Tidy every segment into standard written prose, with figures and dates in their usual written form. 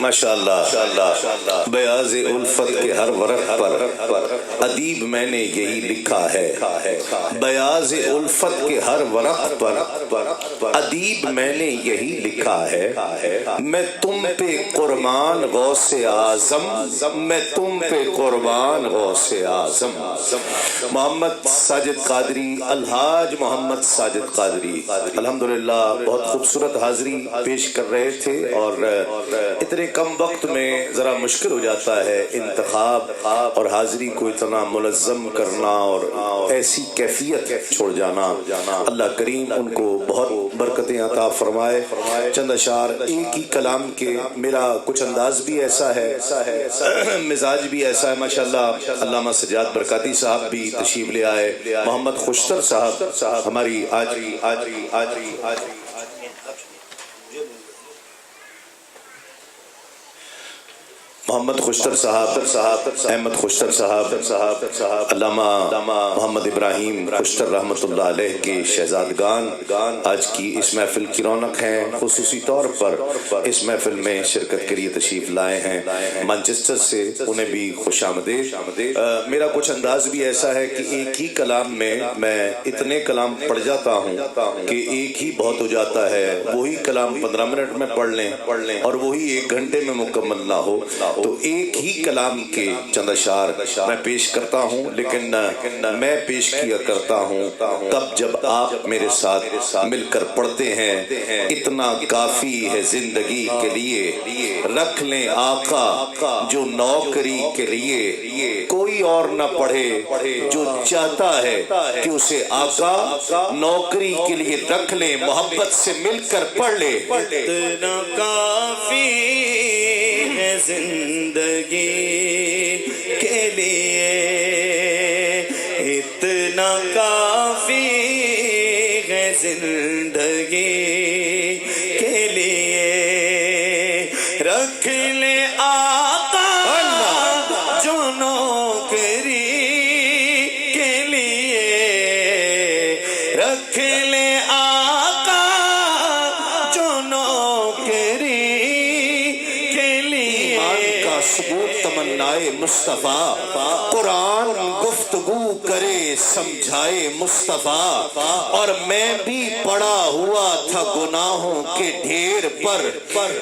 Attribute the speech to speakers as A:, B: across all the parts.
A: ماشاءاللہ بیاض الفت کے ہر ورق پر ادیب میں نے یہی لکھا ہے، بیاض الفت کے ہر ورق پر ادیب میں نے یہی لکھا ہے، میں تم پہ قربان غوث اعظم، میں تم پہ قربان غوث اعظم۔ محمد ساجد قادری، الحاج محمد ساجد قادری الحمدللہ بہت خوبصورت حاضری پیش کر رہے تھے، اور اتنے کم وقت میں ذرا مشکل ہو جاتا ہے انتخاب اور حاضری کو اتنا منظم کرنا اور ایسی کیفیت چھوڑ جانا۔ اللہ کریم ان کو بہت برکتیں عطا فرمائے۔ چند اشعار ایک ہی کلام کے، میرا کچھ انداز بھی ایسا ہے، مزاج بھی ایسا ہے ماشاءاللہ۔ علامہ سجاد برکاتی صاحب بھی تشریف لے آئے، محمد خوشتر صاحب ہماری محمد خوشتر صاحب، احمد خوشتر صاحب، علامہ محمد ابراہیم خوشتر رحمۃ اللہ علیہ کے شہزادگان آج کی اس محفل کی رونق ہیں۔ خصوصی طور پر اس محفل میں شرکت کے لیے تشریف لائے ہیں مانچسٹر سے، انہیں بھی خوش آمدید۔ میرا کچھ انداز بھی ایسا ہے کہ ایک ہی کلام میں اتنے کلام پڑھ جاتا ہوں کہ ایک ہی بہت ہو جاتا ہے، وہی کلام 15 منٹ میں پڑھ لیں اور وہی 1 گھنٹے میں مکمل نہ ہو، تو ایک ہی کلام کے چند اشعار میں پیش کرتا ہوں، لیکن میں پیش کیا کرتا ہوں تب جب آپ میرے ساتھ مل کر پڑھتے ہیں۔ اتنا کافی ہے زندگی کے لیے، رکھ لیں آقا جو نوکری کے لیے، کوئی اور نہ پڑھے جو چاہتا ہے کہ اسے آقا نوکری کے لیے رکھ لیں، محبت سے مل کر پڑھ لے۔
B: اتنا کافی ہے زندگی کے لیے، اتنا کافی ہے زندگی کے لیے، رکھ لے آقا جو نوکری کے لیے، رکھ لے آقا جو نوکری
A: ثبوت تمنائے مصطفیٰ، قرآن گفتگو کرے سمجھائے مصطفیٰ، اور میں بھی پڑا ہوا تھا گناہوں کے ڈھیر پر،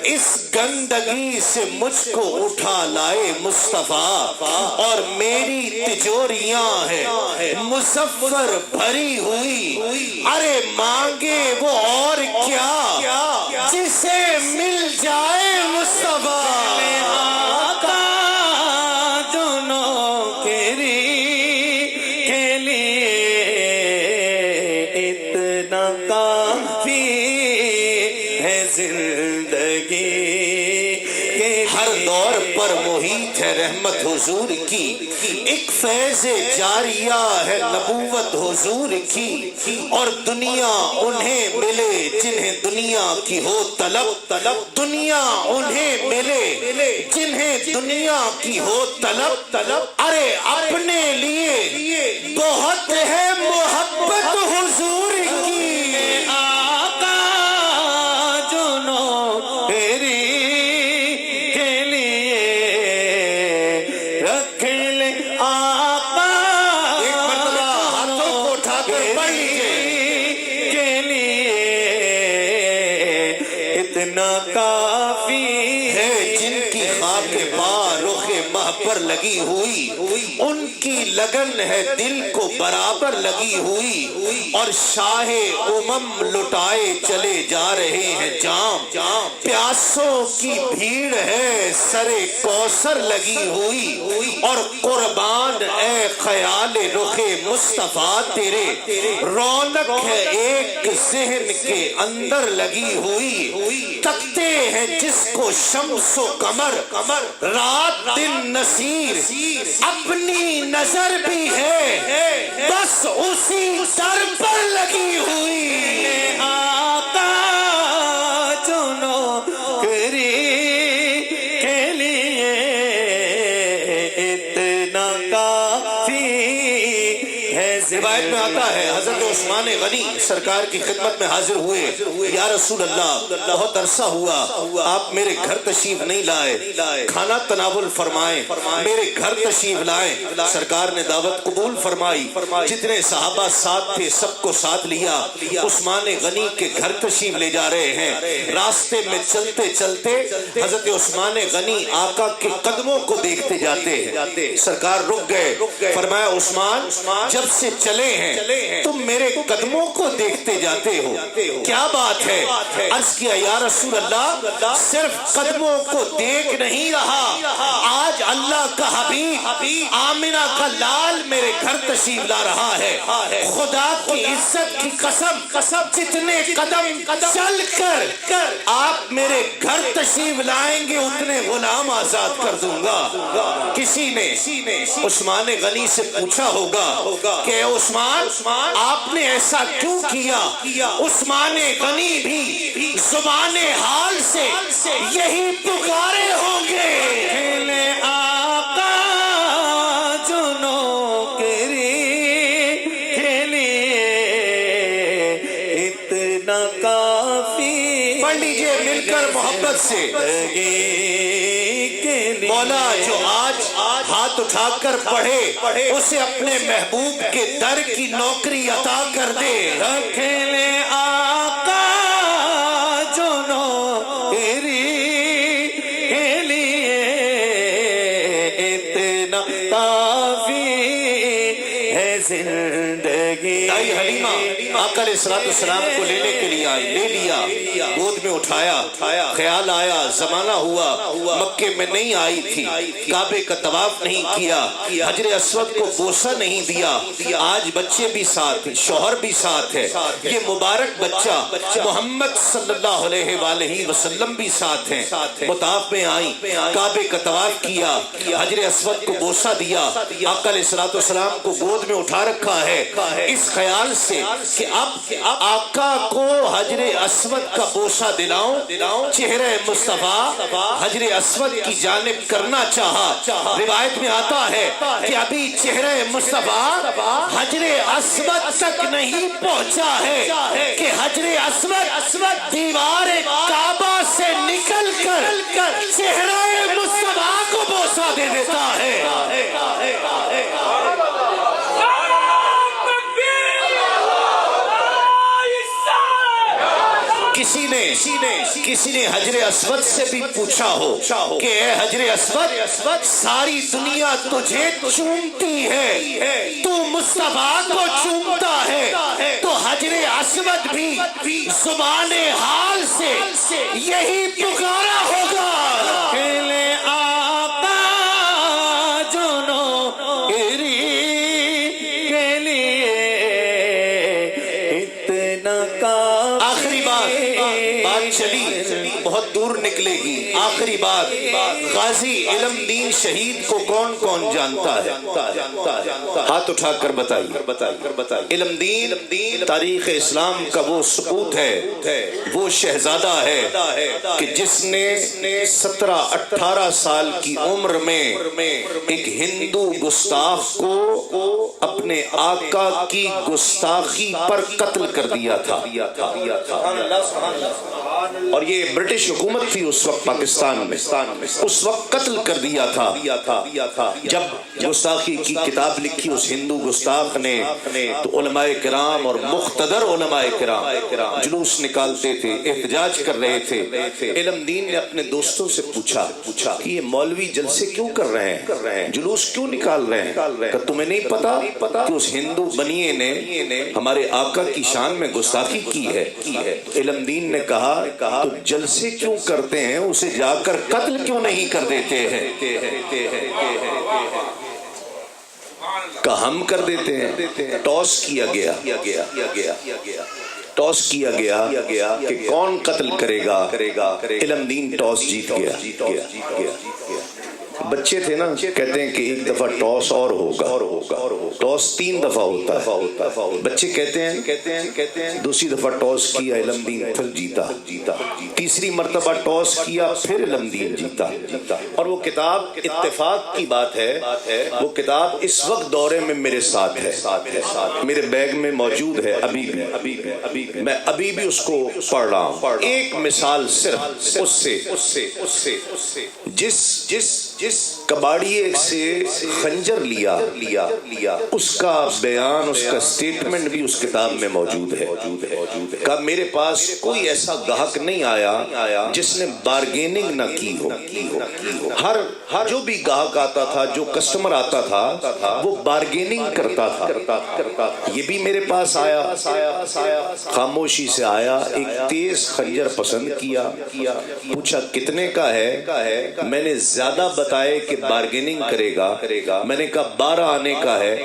A: اس گندگی سے مجھ کو اٹھا لائے مصطفیٰ، اور میری تجوریاں ہیں مصفر بھری ہوئی، ارے مانگے وہ اور کیا جسے مل جائے مصطفیٰ۔ ہر دور پر محیط ہے رحمت حضور کی، ایک فیض جاریہ ہے نبوت حضور کی، اور دنیا انہیں ملے جنہیں دنیا کی ہو طلب، دنیا انہیں ملے جنہیں دنیا کی ہو طلب، ارے اپنے لیے بہت ہے محبت حضور کی، کافی ہے جن کی خاک رخ ماہ پر لگی ہوئی، ان کی لگن ہے دل کو برابر لگی ہوئی، اور شاہ لٹائے چلے جا رہے ہیں جام، پیاسوں کی بھیڑ ہے سرے کوثر لگی ہوئی، اور قربان اے خیال رخ مصطفیٰ تیرے، رونق ہے ایک ذہن کے اندر لگی ہوئی، تکتے ہیں جس کو شمس و قمر، رات دن نصیر، اپنی نظر بھی ہے بس اسی سر پر لگی ہوئی، آقا جو نوکری کے لیے، اتنا کافی ہے روایت میں آتا ہے حضرت عثمان غنی سرکار کی خدمت میں حاضر ہوئے، یا رسول اللہ بہت عرصہ ہوا آپ میرے گھر تشریف نہیں لائے، کھانا تناول فرمائیں، میرے گھر تشریف لائیں۔ سرکار نے دعوت قبول فرمائی، جتنے صحابہ ساتھ تھے سب کو ساتھ لیا، عثمان غنی کے گھر تشریف لے جا رہے ہیں۔ راستے میں چلتے چلتے حضرت عثمان غنی آقا کے قدموں کو دیکھتے جاتے ہیں، سرکار رک گئے، فرمایا عثمان جب سے چلے ہیں تم میرے قدموں کو دیکھتے جاتے ہو، کیا بات ہے؟ عرض کیا یا رسول اللہ صرف قدموں کو دیکھ نہیں رہا، آج اللہ کا حبیب آمنہ کا لال میرے گھر تشریف لا رہا ہے، خدا کی عزت کی قسم جتنے قدم چل کر آپ میرے گھر تشریف لائیں گے اتنے غلام آزاد کر دوں گا۔ کسی نے عثمان غنی سے پوچھا ہوگا کہ عثمان آپ نے ایسا کیوں کیا؟ عثمان غنی بھی زبان حال سے یہی پکارے ہوں گے،
B: آقا جو نوکری کے لیے اتنا کافی،
A: پڑھ لیجئے مل کر محبت سے، مولا جو آج ہاتھ اٹھا کر پڑھے اسے اپنے محبوب کے در کی نوکری عطا کر دے۔
B: رکھے لے آقا جو نوکری کے لیے اتنا کافی ہے زندگی۔
A: دائی حلیمہ آقا علیہ السلام کو لینے کے لیے آئی، لے لیا، گود میں اٹھایا، خیال آیا زمانہ ہوا مکے میں نہیں آئی تھی، کعبے کا طواف نہیں کیا، حجر اسود کو بوسہ نہیں دیا، آج بچے بھی ساتھ ہیں، شوہر بھی ساتھ ہے، یہ مبارک بچہ محمد صلی اللہ علیہ وآلہ وسلم بھی ساتھ ہیں، مطاف میں آئی، کعبے کا طواف کیا، حجر اسود کو بوسہ دیا، آقا علیہ السلام کو گود میں اٹھا رکھا ہے، اس خیال سے کہ اب آقا کو حجر اسود کا بوسہ دلاؤں، چہرہ مصطفیٰ حجر اسود کی جانب کرنا چاہا۔ روایت میں آتا ہے کہ ابھی چہرہ مصطفیٰ حجر اسود تک نہیں پہنچا ہے کہ حجر اسود دیوار کعبہ سے نکل کر چہرہ مصطفیٰ کو بوسہ دے دیتا ہے۔ کسی نے حجر اسود سے بھی پوچھا ہو کہ اے حجر اسود ساری دنیا تجھے چومتی ہے، تو مصطفیٰ کو چومتا ہے، تو حجر اسود بھی زبان حال سے یہی پکارا ہوگا،
B: کھیلے آقا جو نوکری کے لیے اتنا کافی۔
A: آخری بات چلی بہت دور نکلے گی، آخری بات غازی علم دین شہید کو کون کون جانتا ہے؟ ہاتھ اٹھا کر بتائیے۔ علم دین تاریخ اسلام کا وہ سپوت ہے، وہ شہزادہ ہے کہ جس نے 17-18 سال کی عمر میں ایک ہندو گستاخ کو اپنے آقا کی گستاخی پر قتل کر دیا تھا، اور یہ برٹش حکومت تھی اس وقت پاکستان میں، اس وقت قتل کر دیا تھا۔ جب گستاخی کی کتاب لکھی اس ہندو گستاخ نے تو علماء کرام اور مقتدر علماء کرام جلوس نکالتے تھے، احتجاج کر رہے تھے۔ علم دین نے اپنے دوستوں سے پوچھا کہ یہ مولوی جلسے کیوں کر رہے ہیں، جلوس کیوں نکال رہے ہیں؟ کہ تمہیں نہیں پتا کہ اس ہندو بنیے نے ہمارے آقا کی شان میں گستاخی کی ہے؟ علم دین نے کہا تو جلسے کیوں کرتے ہیں، اسے جا کر قتل کیوں نہیں کر دیتے ہیں؟ کہ ہم کر دیتے ہیں۔ ٹاس کیا گیا کہ کون قتل کرے گا، علم دین ٹاس جیت گیا۔ بچے تھے نا کہتے ہیں کہ ایک دفعہ ٹاس اور ہوگا، ٹاس 3 دفعہ ہوتا ہے، بچے کہتے ہیں دوسری دفعہ ٹاس کیا علم دین پھر جیتا، تیسری مرتبہ ٹاس کیا پھر علم دین جیتا۔ اور وہ کتاب اتفاق کی بات ہے، وہ کتاب اس وقت دورے میں میرے ساتھ ہے، میرے بیگ میں موجود ہے، ابھی بھی میں ابھی بھی اس کو پڑھ رہا ہوں۔ ایک مثال صرف اس سے جس کباڑیے سے خنجر لیا اس کا بیان، اس کا سٹیٹمنٹ بھی اس کتاب میں موجود ہے کہ میرے پاس کوئی ایسا گاہک نہیں آیا جس نے بارگیننگ نہ کی ہو۔ ہر جو بھی گاہک آتا تھا، جو کسٹمر آتا تھا، وہ بارگیننگ کرتا تھا۔ یہ بھی میرے پاس آیا، خاموشی سے آیا، ایک تیز خنجر پسند کیا، پوچھا کتنے کا ہے، میں نے زیادہ بتائے کہ بارگیننگ کرے گا، میں نے کہا 12 آنے کا ہے،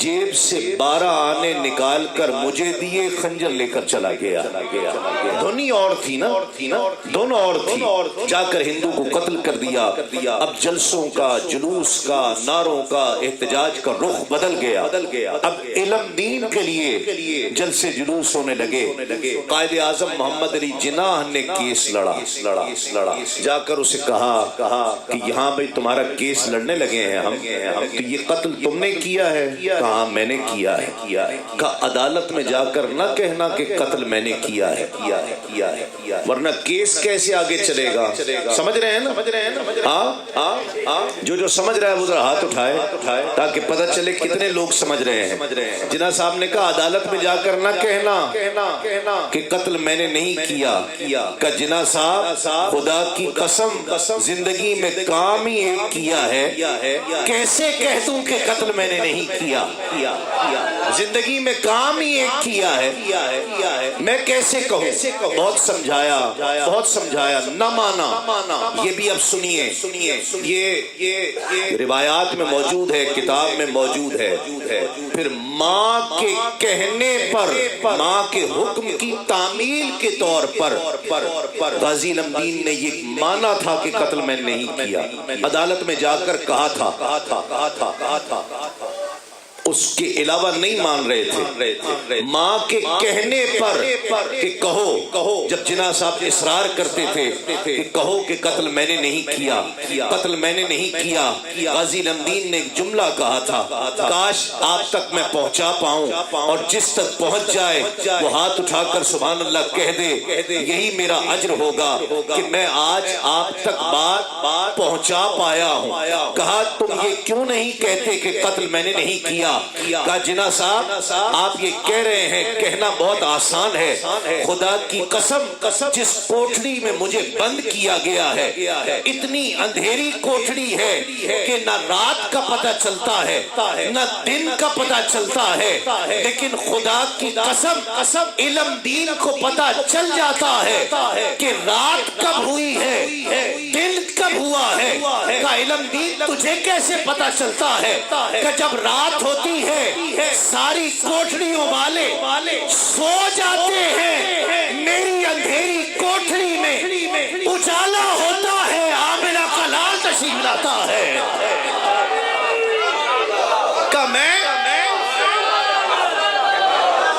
A: جیب سے 12 آنے نکال کر مجھے دیے، خنجر لے کر چلا گیا۔ دھنی اور تھی نا، دونوں اور تھی، جا کر ہندو کو قتل کر دیا۔ اب جلسوں کا، جلوس کا، نعروں کا، احتجاج کا رخ بدل گیا۔ اب علم دین کے لیے جلسے جلوس ہونے لگے۔ قائد اعظم محمد علی جناح نے کیس لڑا، جا کر اسے کہا کہ یہاں بھئی تمہارا کیس لڑنے لگے ہیں ہم، تو یہ قتل تم نے کیا ہے؟ کہا میں نے کیا ہے۔ کہا عدالت میں جا کر نہ کہنا کہ قتل میں نے کیا ہے، ورنہ کیس کیسے آگے چلے گا؟ سمجھ رہے ہیں نا؟ ہاں، جو سمجھ رہا ہے وہ ذرا ہاتھ اٹھائے تاکہ پتہ چلے کتنے لوگ سمجھ رہے ہیں۔ جناح صاحب نے کہا عدالت میں جا کر نہ کہنا کہ قتل میں نے نہیں کیا۔ کہ جناح صاحب خدا کی قسم زندگی میں کام ہی ایک کیا ہے، کیسے کہہ دوں کہ قتل میں نے نہیں کیا؟ زندگی میں کام ہی ایک کیا ہے، میں کیسے کہوں؟ بہت سمجھایا، نہ مانا۔ یہ بھی اب سنیے، یہ روایات میں موجود ہے، کتاب میں موجود ہے۔ پھر ماں کے کہنے پر، ماں کے حکم کی تعمیل کے طور پر غازی علم دین نے یہ مانا تھا کہ قتل میں نے نہیں کیا، عدالت میں جا کر کہا تھا، اس کے علاوہ نہیں مان رہے تھے۔ ماں کے کہنے پر کہ کہو، جب جناح صاحب اصرار کرتے تھے کہ کہو کہ قتل میں نے نہیں کیا، قتل میں نے نہیں کیا، غازی علم دین نے ایک جملہ کہا تھا، کاش آپ تک میں پہنچا پاؤں اور جس تک پہنچ جائے وہ ہاتھ اٹھا کر سبحان اللہ کہہ دے، یہی میرا اجر ہوگا کہ میں آج آپ تک بات پہنچا پایا ہوں۔ کہا تم یہ کیوں نہیں کہتے کہ قتل میں نے نہیں کیا؟ کہا جناح صاحب آپ یہ کہہ رہے ہیں، کہنا بہت آسان ہے، خدا کی قسم جس کوٹڑی میں مجھے بند کیا گیا ہے، اتنی اندھیری کوٹڑی ہے کہ نہ رات کا پتہ چلتا ہے نہ دن کا پتہ چلتا ہے، لیکن خدا کی قسم علم دین کو پتہ چل جاتا ہے کہ رات کب ہوئی ہے، دن کب ہوا ہے۔ کہ علم دین تجھے کیسے پتہ چلتا ہے؟ کہ جب رات ہوتی ہے ساری کوٹڑیوں والے سو جاتے ہیں، میری اندھیری کوٹڑی میں اجالا ہوتا ہے، آمنہ کا لال تشریف لاتا ہے۔ کہ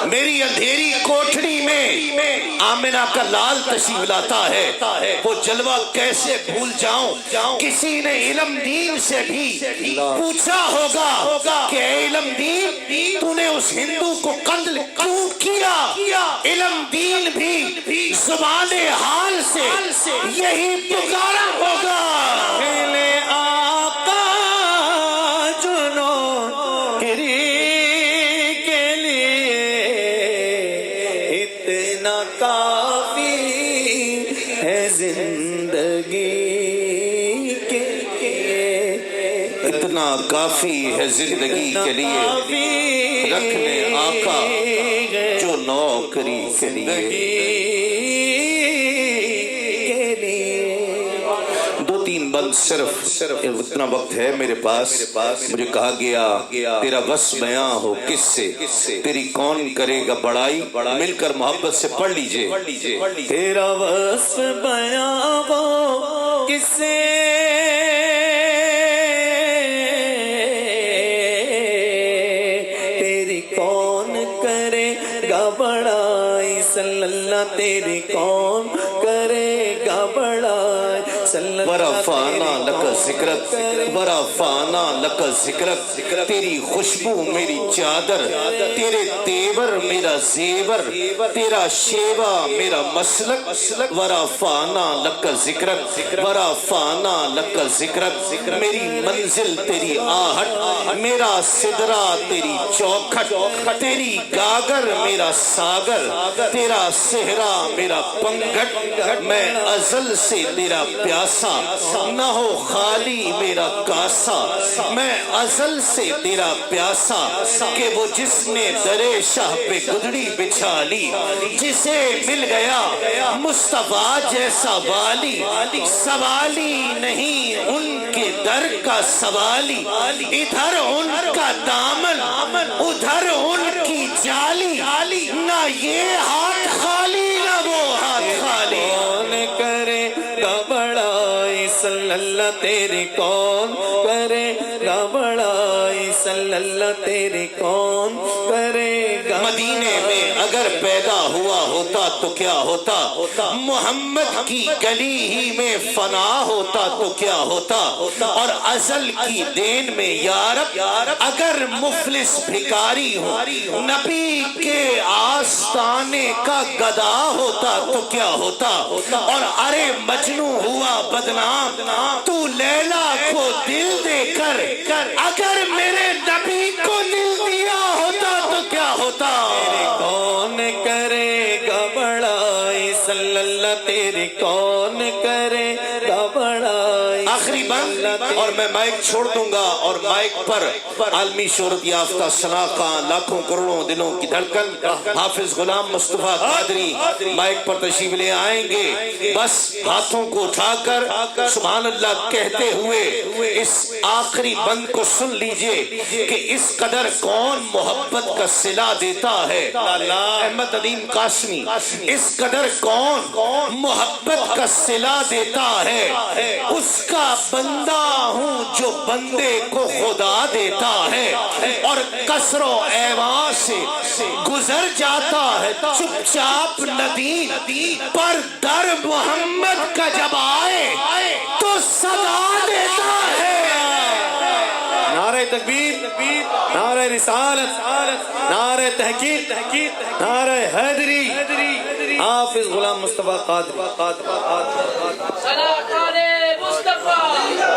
A: میری اندھیری کوٹڑی میں آمنہ کا لال تشریف لاتا ہے۔ وہ جلوہ کیسے بھول جاؤں؟ کسی نے علم دین سے بھی پوچھا ہوگا کہ اے علم دین تو نے اس ہندو کو قتل کیوں کیا؟ علم دین بھی زبان حال سے یہی پکارا ہوگا، اتنا کافی ہے زندگی کے لیے، رکھ لے آقا جو نوکری کے لیے۔ 2-3 بند صرف اتنا وقت ہے میرے پاس۔ مجھے کہا گیا تیرا وصف بیاں ہو کس سے، تیری کون کرے گا بڑائی، مل کر محبت سے پڑھ لیجئے۔
B: تیرا وصف بیاں ہو کس سے اللہ تیری کون کرے گا بڑائی
A: ورفعنا لک ذکرک ورفعنا لک ذکرک تیری خوشبو میری چادر تیرے تیور میرا زیور تیرا شیوا میرا مسلک ورفعنا لک ذکرک ورفعنا لک ذکرک میری منزل تیری آہٹ میرا سدرا تیری چوکھٹ تیری گاگر میرا ساگر تیرا صحرا میرا پنگھٹ میں ازل سے تیرا پیاسا نہ ہو خالی میرا کاسا میں ازل سے تیرا پیاسا کہ وہ جس نے درے شاہ پہ گدڑی بچھا لی جسے مل گیا مصطفیٰ جیسا والی سوالی نہیں ان کے در کا سوالی ادھر ان کا دامن ادھر ان کی جالی نہ یہ ہاتھ خالی نہ وہ ہاتھ خالی
B: کون کرے گا بڑائی صلی اللہ تیری کون کرے گا بڑائی صلی اللہ تیری کون کرے گا
A: مدینے میں اگر پیدا ہوا ہوتا تو کیا ہوتا محمد کی گلی ہی میں فنا ہوتا تو کیا ہوتا اور ازل کی دین میں یارب اگر مفلس بھکاری ہو نبی کے آستانے کا گدا ہوتا تو کیا ہوتا اور ارے مجنو ہوا بدنام تو لیلا کو دل دے کر اگر میرے نبی کو دل دیا ہوتا تو کیا ہوتا
B: کون کرے گا بڑائی صلی اللہ تیری کون کرے گا بڑائی
A: آخری بند اور میں مائک چھوڑ دوں گا اور مائک پر عالمی شہرت یافتہ ثنا خان لاکھوں کروڑوں دلوں کی دھڑکن حافظ غلام مصطفیٰ قادری مائک پر تشریف لے آئیں گے بس ہاتھوں کو اٹھا کر سبحان اللہ کہتے ہوئے اس آخری بند کو سن لیجئے کہ اس قدر کون محبت کا صلہ دیتا ہے احمد ندیم قاسمی اس قدر کون محبت کا صلہ دیتا ہے اس کا بندہ ہوں جو بندے کو خدا دیتا ہے اور کسر و ایواں سے گزر جاتا ہے چپ چاپ ندیم پر در محمد کا جب آئے تو صدا دیتا ہے
B: نعرہ تکبیر نعرہ رسالت نعرہ تحقیق نعرہ حیدری حافظ غلام مصطفیٰ قادری
C: صلاة علی مصطفیٰ